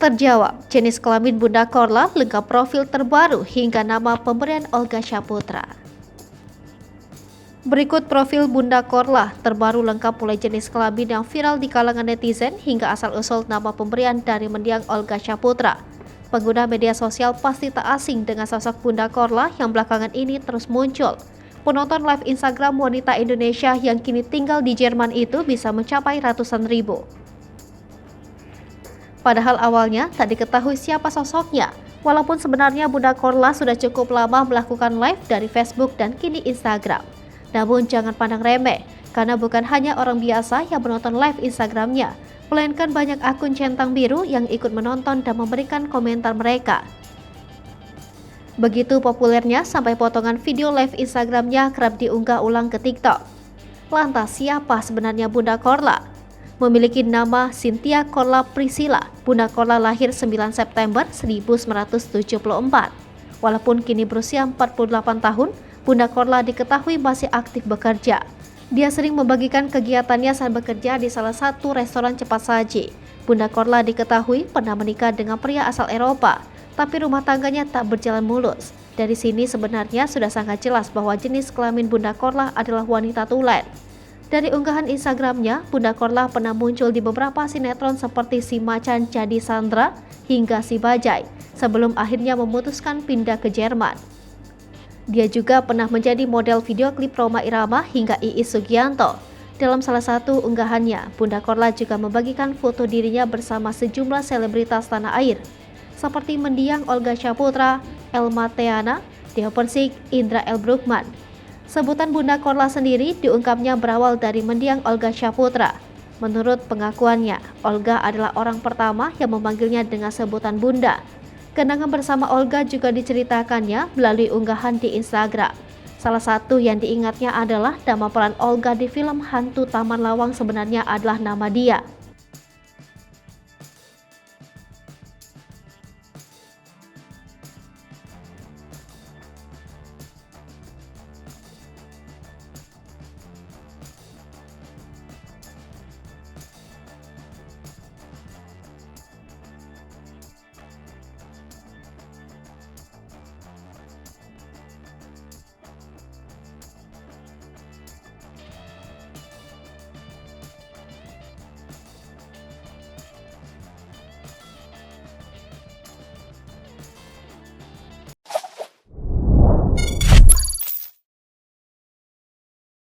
terjawab, jenis kelamin Bunda Korla, lengkap profil terbaru hingga nama pemberian Olga Saputra. Berikut profil Bunda Korla, terbaru lengkap mulai jenis kelamin yang viral di kalangan netizen hingga asal-usul nama pemberian dari mendiang Olga Saputra. Pengguna media sosial pasti tak asing dengan sosok Bunda Korla yang belakangan ini terus muncul. Penonton live Instagram wanita Indonesia yang kini tinggal di Jerman itu bisa mencapai ratusan ribu. Padahal awalnya tak diketahui siapa sosoknya, walaupun sebenarnya Bunda Korla sudah cukup lama melakukan live dari Facebook dan kini Instagram. Namun jangan pandang remeh, karena bukan hanya orang biasa yang menonton live Instagramnya, melainkan banyak akun centang biru yang ikut menonton dan memberikan komentar mereka. Begitu populernya sampai potongan video live Instagramnya kerap diunggah ulang ke TikTok. Lantas siapa sebenarnya Bunda Korla? Memiliki nama Cynthia Korla Priscilla, Bunda Korla lahir 9 September 1974. Walaupun kini berusia 48 tahun, Bunda Korla diketahui masih aktif bekerja. Dia sering membagikan kegiatannya saat bekerja di salah satu restoran cepat saji. Bunda Korla diketahui pernah menikah dengan pria asal Eropa, tapi rumah tangganya tak berjalan mulus. Dari sini sebenarnya sudah sangat jelas bahwa jenis kelamin Bunda Korla adalah wanita tulen. Dari unggahan Instagramnya, Bunda Korla pernah muncul di beberapa sinetron seperti Si Macan Jadi Sandra hingga Si Bajai, sebelum akhirnya memutuskan pindah ke Jerman. Dia juga pernah menjadi model video klip Rhoma Irama hingga Iis Sugianto. Dalam salah satu unggahannya, Bunda Korla juga membagikan foto dirinya bersama sejumlah selebritas tanah air, seperti mendiang Olga Saputra, Elma Theana, Theo Persik, Indra L. Bruggman. Sebutan Bunda Korla sendiri diungkapnya berawal dari mendiang Olga Saputra. Menurut pengakuannya, Olga adalah orang pertama yang memanggilnya dengan sebutan Bunda. Kenangan bersama Olga juga diceritakannya melalui unggahan di Instagram. Salah satu yang diingatnya adalah nama peran Olga di film Hantu Taman Lawang sebenarnya adalah nama dia.